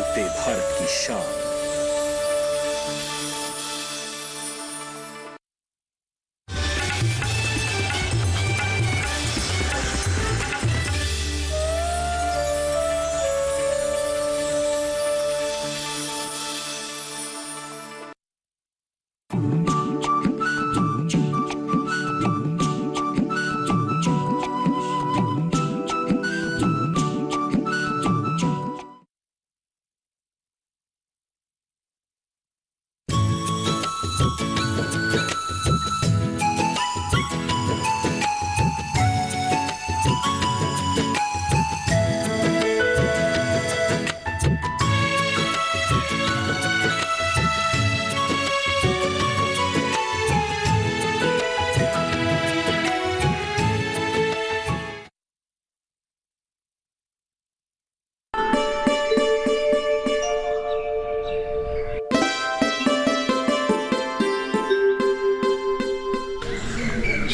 बदलते भारत की शान।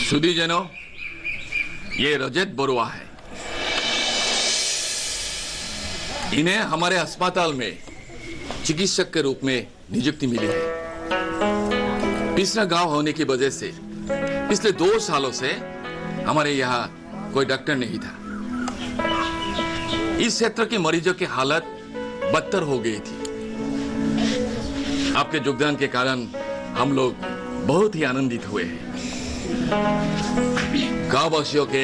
सुधीजनों, ये रजत बरुआ है। इन्हें हमारे अस्पताल में चिकित्सक के रूप में नियुक्ति मिली है। पिछड़ा गांव होने की वजह से पिछले 2 सालों से हमारे यहाँ कोई डॉक्टर नहीं था। इस क्षेत्र के मरीजों की हालत बदतर हो गई थी। आपके योगदान के कारण हम लोग बहुत ही आनंदित हुए हैं। गांववासियों के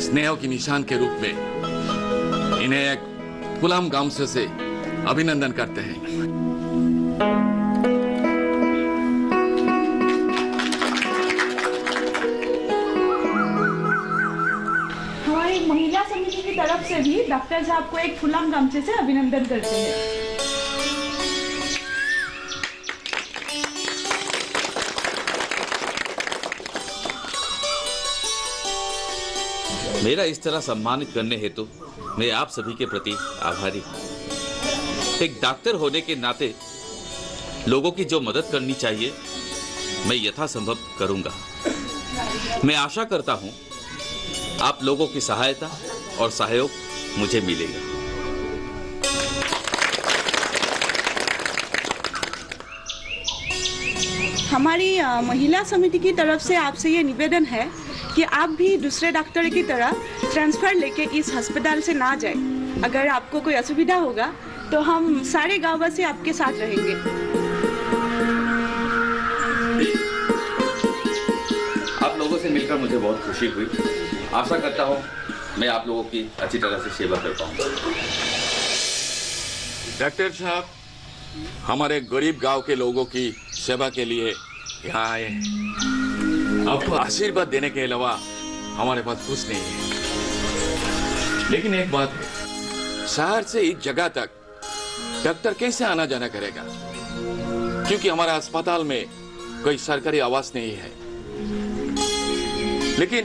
स्नेह की निशान के रूप में इन्हें एक फुलाम गांव से अभिनंदन करते हैं। हमारी महिला समिति की तरफ से भी डॉक्टर साहब को एक फुलाम गमछे से अभिनंदन करते हैं। मेरा इस तरह सम्मानित करने हेतु मैं आप सभी के प्रति आभारी हूँ। एक डॉक्टर होने के नाते लोगों की जो मदद करनी चाहिए मैं यथासंभव करूंगा। मैं आशा करता हूँ आप लोगों की सहायता और सहयोग मुझे मिलेगा। हमारी महिला समिति की तरफ से आपसे ये निवेदन है कि आप भी दूसरे डॉक्टर की तरह ट्रांसफर लेके इस अस्पताल से ना जाए। अगर आपको कोई असुविधा होगा तो हम सारे गांववासी आपके साथ रहेंगे। आप लोगों से मिलकर मुझे बहुत खुशी हुई। आशा करता हूँ मैं आप लोगों की अच्छी तरह से सेवा कर पाऊंगा। डॉक्टर साहब, हमारे गरीब गांव के लोगों की सेवा के लिए यहाँ आए हैं। आपको आशीर्वाद देने के अलावा हमारे पास कुछ नहीं है। लेकिन एक बात है, शहर से इस जगह तक डॉक्टर कैसे आना जाना करेगा? क्योंकि हमारा अस्पताल में कोई सरकारी आवास नहीं है। लेकिन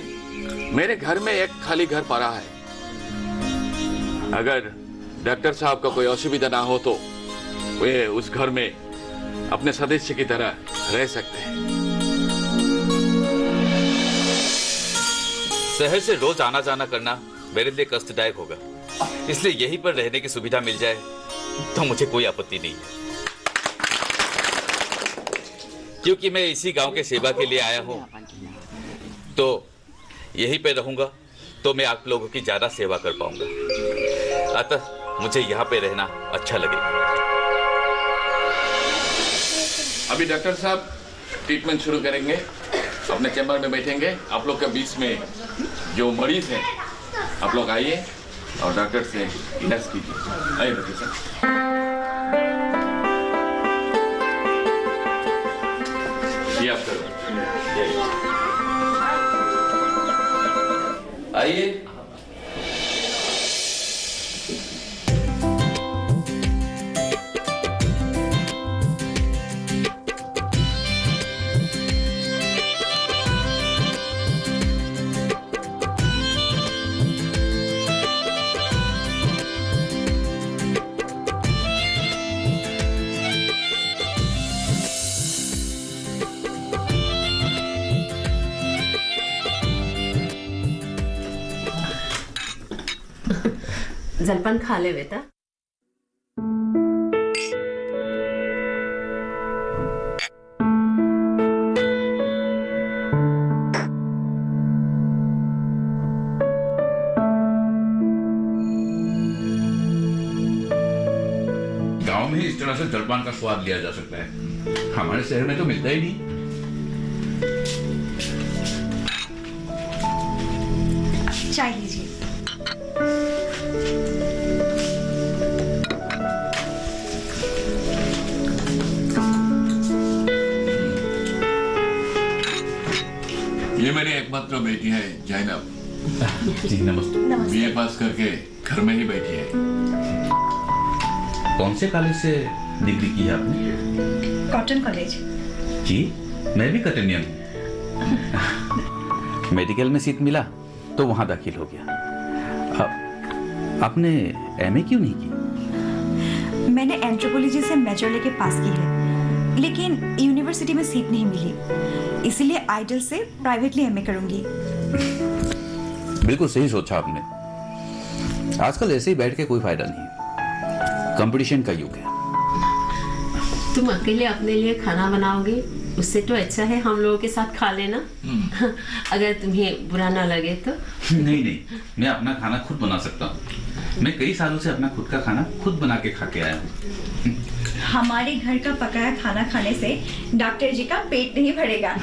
मेरे घर में एक खाली घर पड़ा है। अगर डॉक्टर साहब का कोई असुविधा ना हो तो वे उस घर में अपने सदस्य की तरह रह सकते हैं। शहर से रोज आना जाना करना मेरे लिए कष्टदायक होगा, इसलिए यहीं पर रहने की सुविधा मिल जाए तो मुझे कोई आपत्ति नहीं है। क्योंकि मैं इसी गांव के सेवा के लिए आया हूं, तो यहीं पे रहूंगा तो मैं आप लोगों की ज्यादा सेवा कर पाऊंगा। अतः मुझे यहाँ पे रहना अच्छा लगेगा। अभी डॉक्टर साहब ट्रीटमेंट शुरू करेंगे। अपने चैम्बर में बैठेंगे। आप लोग के बीच में जो मरीज हैं, आप लोग आइए और डॉक्टर से इलाज कीजिए। आइए डॉक्टर साहब। ये आप करो। आइए। जलपान खा ले बेटा। गांव में ही इस तरह से जलपान का स्वाद लिया जा सकता है, हमारे शहर में तो मिलता ही नहीं। चाय लीजिए। ये मेरी एकमात्र बेटी है जैनब। जी नमस्ते। बीए पास करके घर में ही बैठी है। कौन से कॉलेज से डिग्री की है आपने? Cotton college. जी मैं भी कॉटनियन हूँ। मेडिकल में सीट मिला तो वहां दाखिल हो गया। आपने एमए क्यों नहीं की? मैंने एंथ्रोपोलॉजी से मेजर लेके पास की है, लेकिन यूनिवर्सिटी में सीट नहीं मिली, इसीलिए आइडल से प्राइवेटली एमए करूंगी। बिल्कुल सही सोचा आपने। आजकल ऐसे ही बैठ के कोई फायदा नहीं, कंपटीशन का युग है। तुम अकेले अपने लिए खाना बनाओगे, उससे तो अच्छा है हम लोगों के साथ खा लेना। अगर तुम्हें बुरा ना लगे तो। नहीं नहीं, मैं अपना खाना खुद बना सकता हूँ। मैं कई सालों से अपना खुद का खाना खुद बना के खा के आया हूँ। हमारे घर का पकाया खाना खाने से डॉक्टर जी का पेट नहीं भरेगा,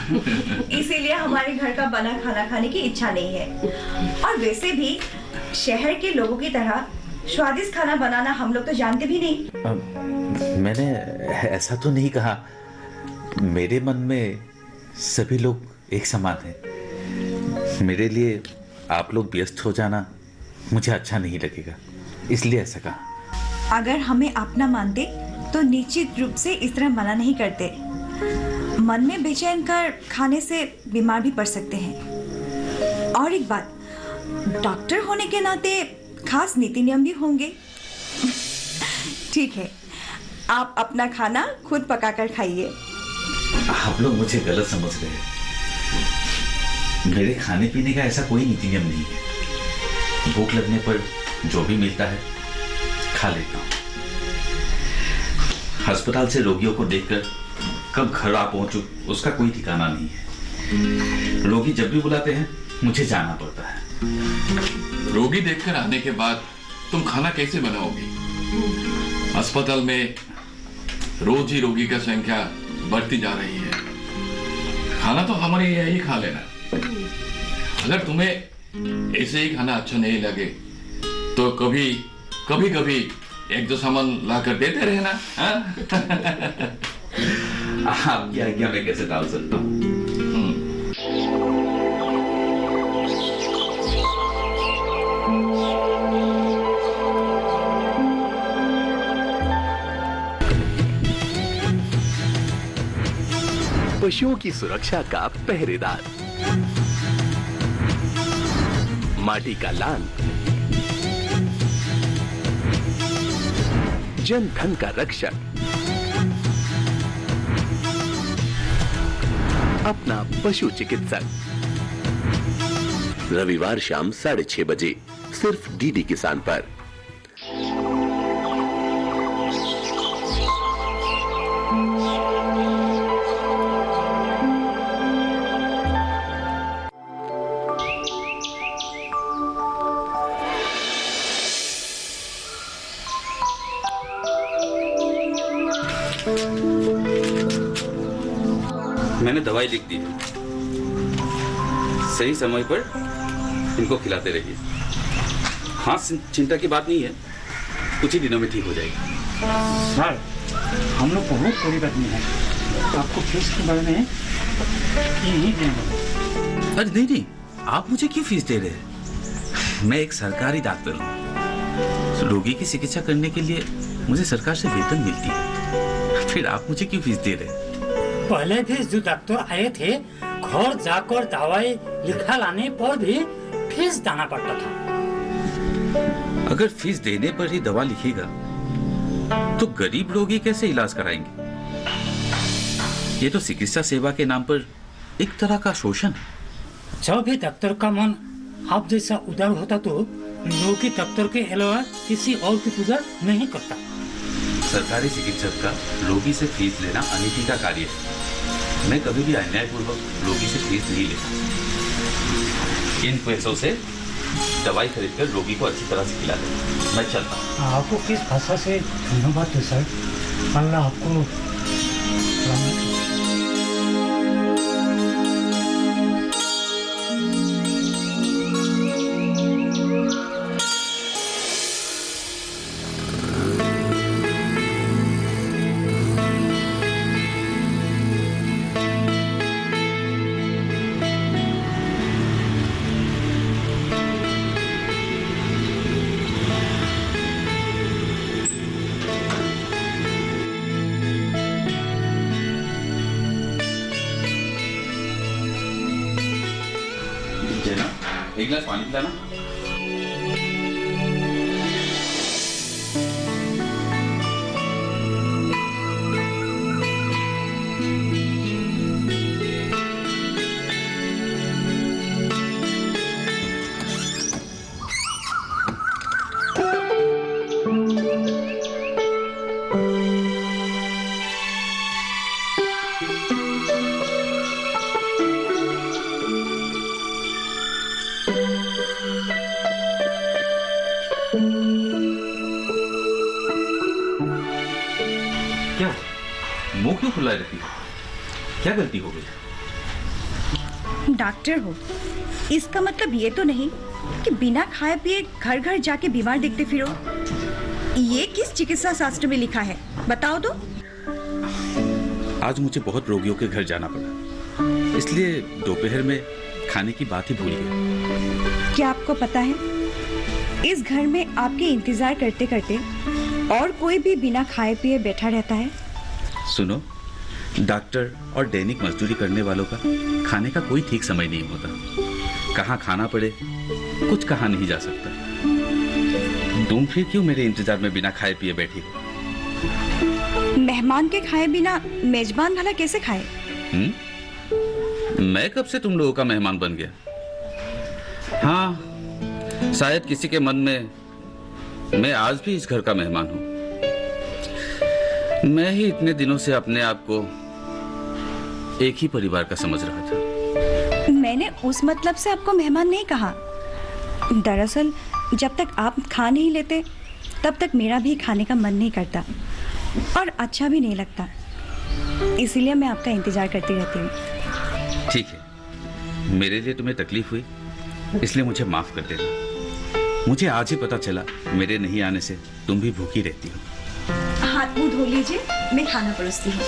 इसीलिए हमारे घर का बना खाना खाने की इच्छा नहीं है। और वैसे भी शहर के लोगों की तरह स्वादिष्ट खाना बनाना हम लोग तो जानते भी नहीं। मैंने ऐसा तो नहीं कहा। मेरे मन में सभी लोग एक समान हैं। मेरे लिए आप लोग व्यस्त हो जाना मुझे अच्छा नहीं लगेगा, इसलिए ऐसा कहा। अगर हमें अपना मानते तो निश्चित रूप से इस तरह मना नहीं करते। मन में बेचैन कर खाने से बीमार भी पड़ सकते हैं। और एक बात, डॉक्टर होने के नाते खास नीति नियम भी होंगे। ठीक है, आप अपना खाना खुद पकाकर खाइए। आप लोग मुझे गलत समझ रहे हैं। मेरे खाने पीने का ऐसा कोई नीति नियम नहीं है। भूख लगने पर जो भी मिलता है खा लेता हूँ। अस्पताल से रोगियों को देखकर कब घर आ पहुंचूं उसका कोई ठिकाना नहीं है। रोगी जब भी बुलाते हैं मुझे जाना पड़ता है। रोगी देखकर आने के बाद तुम खाना कैसे बनाओगे? अस्पताल में रोज ही रोगी का संख्या बढ़ती जा रही है। खाना तो हमारे यही खा लेना। अगर तुम्हें ऐसे ही खाना अच्छा नहीं लगे तो कभी कभी एक दो सामान ला कर देते रहना। आपकी आज्ञा मैं कैसे डाल सकता हूँ? पशुओं की सुरक्षा का पहरेदार, माटी का लाल, जन धन का रक्षक, अपना पशु चिकित्सक। रविवार शाम 6:30 बजे सिर्फ डीडी किसान पर। मैंने दवाई लिख दी है, सही समय पर इनको खिलाते रहिए। हाँ, चिंता की बात नहीं है, कुछ ही दिनों में ठीक हो जाएगी। सर, हम लोग बहुत गरीब आदमी हैं, आपको फीस के बारे में यही देंगे। अरे नहीं, आप मुझे क्यों फीस दे रहे हैं? मैं एक सरकारी डॉक्टर हूँ। रोगी की चिकित्सा करने के लिए मुझे सरकार से वेतन मिलती है, फिर आप मुझे क्यों फीस दे रहे हैं? पहले भी जो डॉक्टर आए थे, घर जाकर दवाई लिखा लाने पर भी फीस देना पड़ता था। अगर फीस देने पर ही दवा लिखेगा तो गरीब रोगी कैसे इलाज कराएंगे? ये तो चिकित्सा सेवा के नाम पर एक तरह का शोषण है। जब भी डॉक्टर का मन आप जैसा उदार होता तो रोगी डॉक्टर के अलावा किसी और की पूजा नहीं करता। सरकारी चिकित्सक का रोगी से फीस लेना अनीति का कार्य है। मैं कभी भी अन्यायपूर्वक रोगी से फीस नहीं लेता। इन पैसों से दवाई खरीदकर रोगी को अच्छी तरह से खिला दें। मैं चलता हूँ। आपको किस भाषा से धन्यवाद दे सर। अल्लाह आपको सलामत रखे। एक गिलास पानी पिलाना। क्या मुंह क्यों खुला रखी हो? क्या गलती हो गई? डॉक्टर हो इसका मतलब ये तो नहीं कि बिना खाए पिए घर घर जाके बीमार देखते फिरो। ये किस चिकित्सा शास्त्र में लिखा है बताओ तो। आज मुझे बहुत रोगियों के घर जाना पड़ा, इसलिए दोपहर में खाने की बात ही भूल गया। क्या आपको पता है इस घर में आपके इंतजार करते करते और कोई भी बिना खाए पिए बैठा रहता है? सुनो, डॉक्टर और दैनिक मजदूरी करने वालों का खाने का कोई ठीक समय नहीं होता। कहाँ खाना पड़े कुछ कहा नहीं जा सकता। तुम फिर क्यों मेरे इंतजार में बिना खाए पिए बैठी हो? मेहमान के खाए बिना मेजबान भला कैसे खाए? मैं कब से तुम लोगों का मेहमान बन गया? हाँ, शायद किसी के मन में मैं आज भी इस घर का मेहमान हूं। मैं ही इतने दिनों से अपने आप को एक ही परिवार का समझ रहा था। मैंने उस मतलब से आपको मेहमान नहीं कहा। दरअसल जब तक आप खा नहीं लेते तब तक मेरा भी खाने का मन नहीं करता और अच्छा भी नहीं लगता। इसीलिए मैं आपका इंतजार करती रहती हूँ। ठीक है, मेरे लिए तुम्हें तकलीफ हुई इसलिए मुझे माफ कर देना। मुझे आज ही पता चला मेरे नहीं आने से तुम भी भूखी रहती हो। हाथ मुंह धो लीजिए, मैं खाना परोसती हूँ।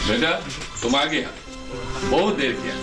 बेटा तुम आ गया, बहुत देर किया।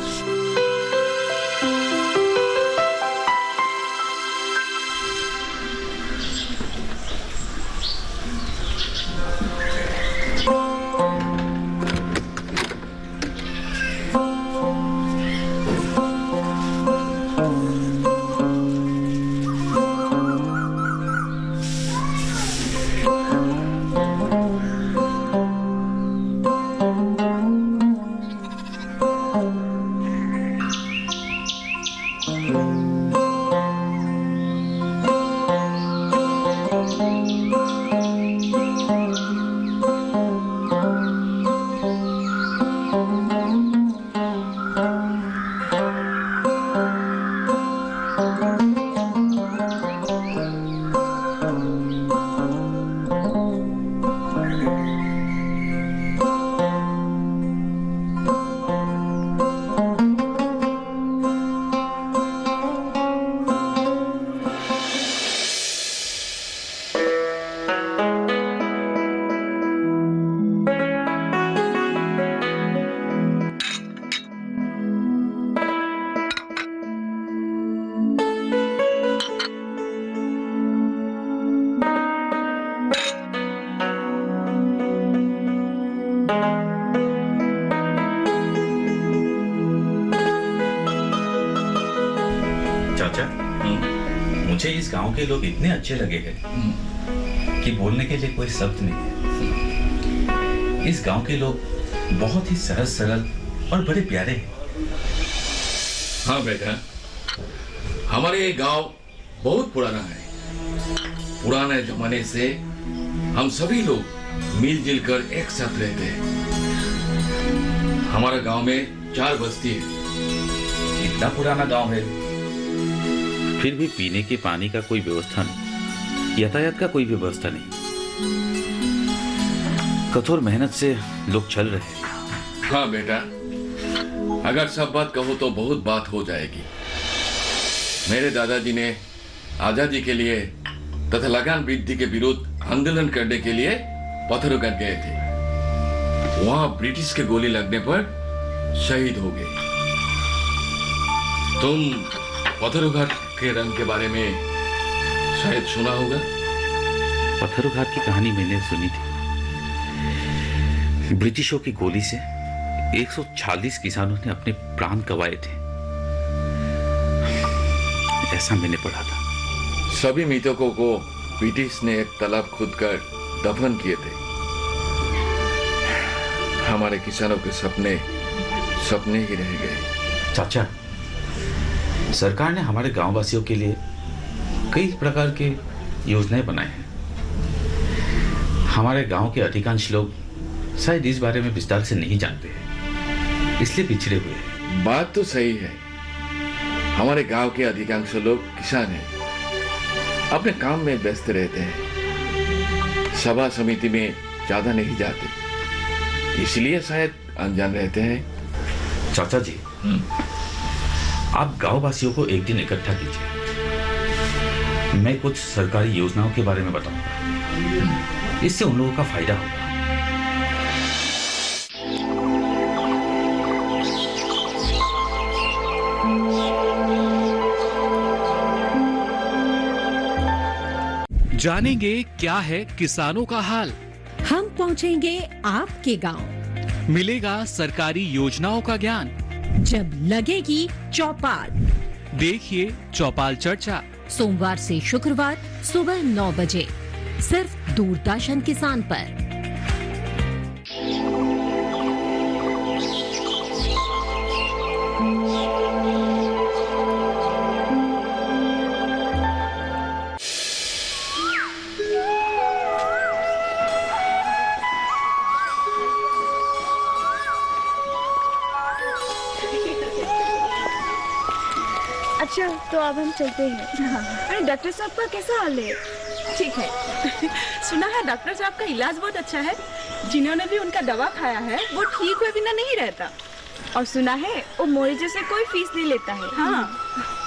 मुझे इस गांव के लोग इतने अच्छे लगे हैं कि बोलने के लिए कोई शब्द नहीं है। इस गांव के लोग बहुत ही सहज सरल और बड़े प्यारे हैं। हाँ बेटा, हमारे ये गांव बहुत पुराना है। पुराने जमाने से हम सभी लोग मिलजुल कर एक साथ रहते हैं। हमारे गांव में 4 बस्ती है। इतना पुराना गांव है, फिर भी पीने के पानी का कोई व्यवस्था नहीं, यातायात का कोई व्यवस्था नहीं। कठोर मेहनत से लोग चल रहे हैं। हाँ बेटा, अगर सब बात कहो तो बहुत बात हो जाएगी। मेरे दादाजी ने आजादी के लिए तथा लगान वृद्धि के विरुद्ध आंदोलन करने के लिए पत्थरघाट गए थे। वहां ब्रिटिश के गोली लगने पर शहीद हो गए। तुम पत्थरघाट के रंग के बारे में शायद सुना होगा। पत्थरघाट की कहानी मैंने सुनी थी। ब्रिटिशों की गोली से 140 किसानों ने अपने प्राण गंवाए थे, ऐसा मैंने पढ़ा था। सभी मृतकों को ब्रिटिश ने एक तालाब खोदकर दफन किए थे। हमारे किसानों के सपने सपने ही रह गए। चाचा, सरकार ने हमारे गांववासियों के लिए कई प्रकार के योजनाएं बनाए हैं। हमारे गांव के अधिकांश लोग शायद इस बारे में विस्तार से नहीं जानते हैं, इसलिए पिछड़े हुए हैं। बात तो सही है। हमारे गांव के अधिकांश लोग किसान हैं, अपने काम में व्यस्त रहते हैं, सभा समिति में ज्यादा नहीं जाते, इसलिए शायद अनजान रहते हैं। चाचा जी, आप गांववासियों को एक दिन इकट्ठा कीजिए, मैं कुछ सरकारी योजनाओं के बारे में बताऊंगा, इससे उन लोगों का फायदा होगा। जानेंगे क्या है किसानों का हाल। हम पहुंचेंगे आपके गांव, मिलेगा सरकारी योजनाओं का ज्ञान। जब लगेगी चौपाल, देखिए चौपाल चर्चा, सोमवार से शुक्रवार सुबह 9 बजे सिर्फ दूरदर्शन किसान पर। अच्छा, तो अब हम चलते हैं। अरे डॉक्टर साहब का कैसा हाल है? ठीक है। सुना है डॉक्टर साहब का इलाज बहुत अच्छा है। जिन्होंने भी उनका दवा खाया है वो ठीक हुए बिना नहीं रहता। और सुना है वो मरीजों से कोई फीस नहीं लेता है। हाँ,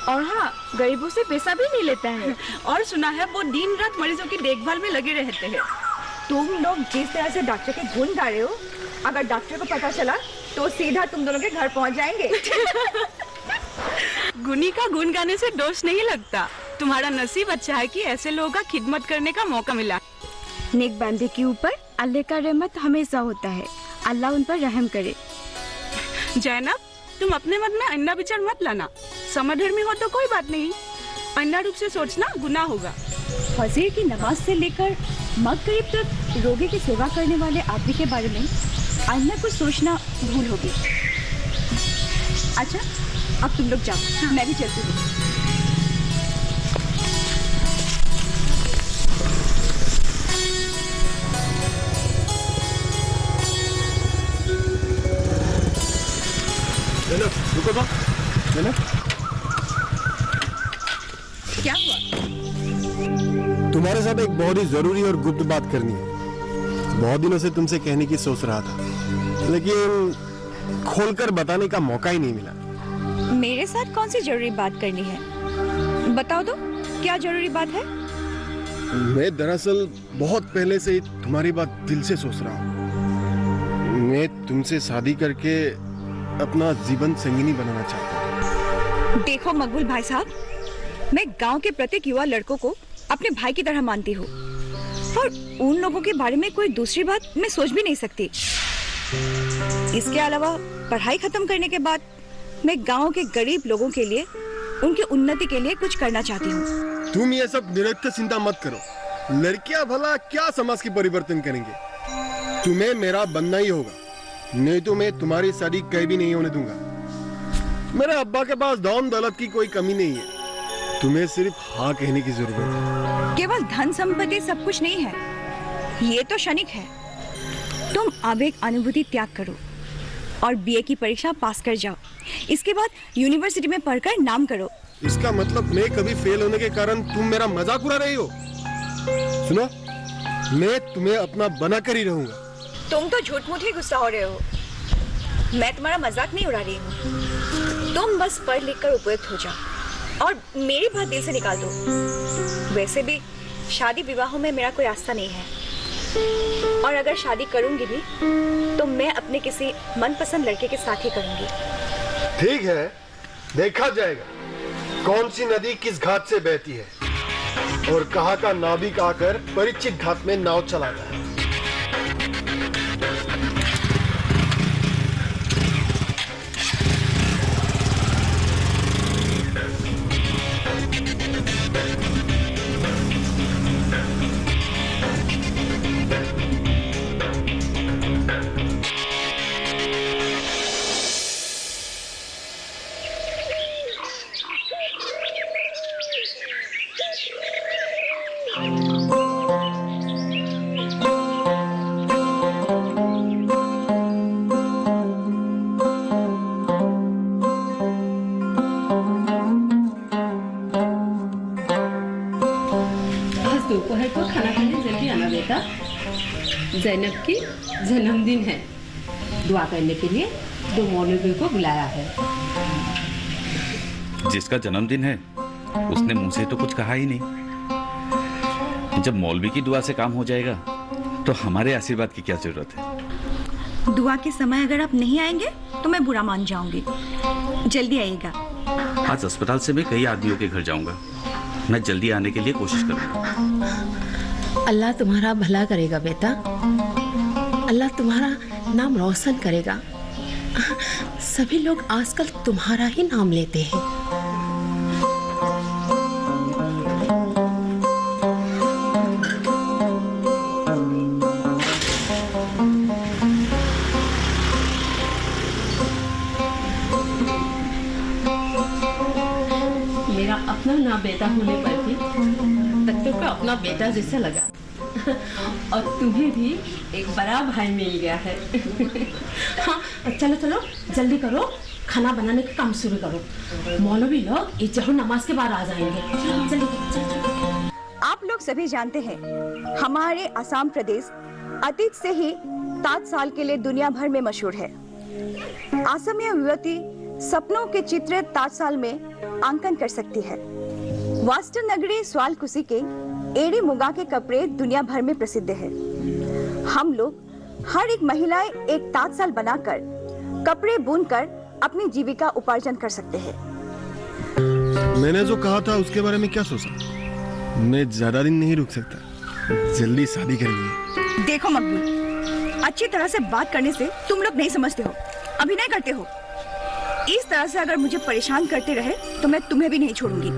और हाँ, गरीबों से पैसा भी नहीं लेता है। और सुना है वो दिन रात मरीजों की देखभाल में लगे रहते हैं। तुम लोग जिस तरह से डॉक्टर के गुण गा रहे हो, अगर डॉक्टर को पता चला तो सीधा तुम दोनों के घर पहुंच जाएंगे। गुनी का गुण गाने से दोष नहीं लगता। तुम्हारा नसीब अच्छा है कि ऐसे लोगों का खिदमत करने का मौका मिला। नेक बंदे के ऊपर अल्लाह का रहमत हमेशा होता है। अल्लाह उन पर रहम करे। जैनब, तुम अपने मन में अन्ना विचार मत लाना। समधर्मी हो तो कोई बात नहीं, अन्ना रूप से सोचना गुनाह होगा। फजीर की नमाज से लेकर मगरिब तक रोगी की सेवा करने वाले आदमी के बारे में अन्ना कुछ सोचना भूल होगी। अच्छा, अब तुम लोग जाओ। हाँ। मैं भी चलती हूँ। रुको तो। क्या हुआ? तुम्हारे साथ एक बहुत ही जरूरी और गुप्त बात करनी है। बहुत दिनों से तुमसे कहने की सोच रहा था, लेकिन खोलकर बताने का मौका ही नहीं मिला। मेरे साथ कौन सी जरूरी बात करनी है? बताओ तो, क्या जरूरी बात है? मैं दरअसल बहुत पहले से ही तुम्हारी बात दिल से सोच रहा हूँ। मैं तुमसे शादी करके अपना जीवन संगिनी बनाना चाहता हूँ। देखो मकबूल भाई साहब, मैं गांव के प्रत्येक युवा लड़कों को अपने भाई की तरह मानती हूँ, और उन लोगों के बारे में कोई दूसरी बात मैं सोच भी नहीं सकती। इसके अलावा पढ़ाई खत्म करने के बाद मैं गांव के गरीब लोगों के लिए, उनकी उन्नति के लिए कुछ करना चाहती हूँ। तुम ये सब निरर्थक चिंता मत करो। लड़कियां भला क्या समाज की परिवर्तन करेंगे? तुम्हें मेरा बनना ही होगा, नहीं तो मैं तुम्हारी शादी कहीं भी नहीं होने दूंगा। मेरे अब्बा के पास धन दौलत की कोई कमी नहीं है, तुम्हें सिर्फ हाँ कहने की जरूरत है। केवल धन संपत्ति सब कुछ नहीं है, ये तो क्षणिक है। तुम अब एक अनुभूति त्याग करो और बीए की परीक्षा पास कर जाओ। इसके बाद यूनिवर्सिटी में पढ़कर नाम करो, इसका मतलब मैं कभी फेल होने के कारण तुम मेरा मजाक उड़ा रही हो। सुनो, मैं तुम्हें अपना बना कर ही रहूंगा। तुम तो झूठ मूठ ही गुस्सा हो रहे हो। मैं तुम्हारा मजाक नहीं उड़ा रही हूँ। तुम बस पढ़ लिख कर उपयुक्त हो जाओ और मेरी बात दिल से निकाल दो। वैसे भी शादी विवाहों में मेरा कोई आस्था नहीं है, और अगर शादी करूंगी भी तो मैं अपने किसी मनपसंद लड़के के साथ ही करूंगी। ठीक है, देखा जाएगा कौन सी नदी किस घाट से बहती है और कहाँ का नाविक आकर परिचित घाट में नाव चलाता है। दोपहर को खाना खाने जल्दी आना बेटा। जैनब की जन्मदिन है, दुआ करने के लिए 2 मौलवी को बुलाया है। जिसका जन्मदिन है उसने मुझसे तो कुछ कहा ही नहीं। जब मौलवी की दुआ से काम हो जाएगा तो हमारे आशीर्वाद की क्या जरूरत है। दुआ के समय अगर आप नहीं आएंगे तो मैं बुरा मान जाऊंगी। जल्दी आइएगा। आज अस्पताल से मैं कई आदमियों के घर जाऊंगा। मैं जल्दी आने के लिए कोशिश करूंगा। अल्लाह तुम्हारा भला करेगा बेटा, अल्लाह तुम्हारा नाम रोशन करेगा। सभी लोग आजकल तुम्हारा ही नाम लेते हैं। मेरा अपना ना बेटा होने पर भी डॉक्टर को अपना बेटा जैसा लगा, और तुम्हें भी एक बड़ा भाई मिल गया है। हाँ, चलो चलो जल्दी करो, खाना बनाने का काम शुरू करो। मौलवी लोग इस जहर नमाज के बाद आ जाएंगे। जल्दी। आप लोग सभी जानते हैं हमारे असम प्रदेश अतीत से ही तात साल के लिए दुनिया भर में मशहूर है। असमिया युवती सपनों के चित्र तात साल में अंकन कर सकती है। वास्टर नगरी स्वालकुसी के एड़ी मुगा के कपड़े दुनिया भर में प्रसिद्ध है। हम लोग हर एक महिलाएं एक तात साल बनाकर कपड़े बुनकर अपनी जीविका उपार्जन कर सकते हैं। मैंने जो कहा था उसके बारे में क्या सोचा? मैं ज्यादा दिन नहीं रुक सकता, जल्दी शादी करेंगे। देखो मकबूल, अच्छी तरह से बात करने से तुम लोग नहीं समझते हो, अभिनय करते हो। इस तरह से अगर मुझे परेशान करते रहे तो मैं तुम्हें भी नहीं छोड़ूंगी।